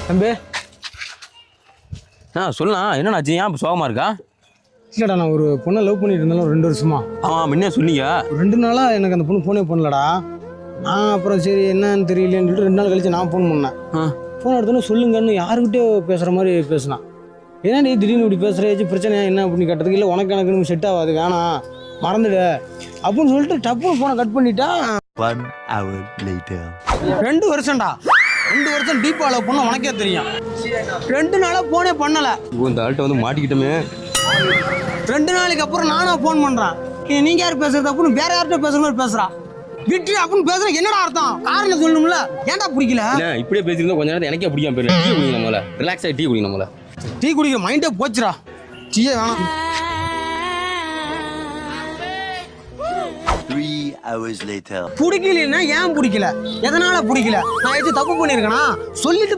தம்பி சொல்லலாம் என்னண்ணாச்சு ஏன் இப்போ சோகமாக இருக்கா? இல்லைடா நான் ஒரு பொண்ணை லவ் பண்ணிட்டு இருந்தாலும் 2 வருஷமா. முன்னே சொன்னீங்க. 2 நாளாக எனக்கு அந்த பொண்ணு ஃபோனே பண்ணலடா. நான் அப்புறம் சரி என்னன்னு தெரியலேன்னு சொல்லிட்டு 2 நாள் கழிச்சு நான் ஃபோன் பண்ணேன். ஃபோன் எடுத்தோன்னே சொல்லுங்கன்னு யாருக்கிட்டே பேசுகிற மாதிரி பேசினான். ஏன்னா நீ திடீர்னு இப்படி பேசுகிறேச்சு பிரச்சனையா என்ன அப்படின்னு கேட்டதுக்கு இல்லை உனக்கு எனக்கு செட் ஆகாது வேணாம் மறந்துடு அப்படின்னு சொல்லிட்டு டப்புன்னு ஃபோனை கட் பண்ணிட்டா. 1 hour later 2 வருஷம்டா. 2 வருஷம் டீப்பா லவ் பண்ண உனக்கே தெரியும். 2 நாளாக ஃபோனே பண்ணலை. இந்த ஆள்கிட்ட வந்து மாட்டிக்கிட்டோமே. 2 நாளைக்கு அப்புறம் நானா ஃபோன் பண்ணுறேன். நீங்கள் யார் பேசுறது அப்படின்னு வேற யார்கிட்ட பேசுகிற மாதிரி பேசுகிறான். விட்டு அப்படின்னு பேசுற என்னடா அர்த்தம்? காரணம் சொல்லணும்ல. ஏன்டா பிடிக்கல? இப்படியே பேசியிருந்தா கொஞ்ச நேரத்தை எனக்கே பிடிக்காம போயிடும். டீ குடிங்க நம்மள ரிலாக்ஸ் ஆகி டீ குடிங்க நம்மள. டீ குடிக்க மைண்டே போச்சுடா. டீயே வேணாம். 3 hours later பிடிக்கலன்னா ஏன் பிடிக்கல? எதனால பிடிக்கல? நான் ஏதாச்சும் தப்பு பண்ணியிருக்கேனா? சொல்லிட்டு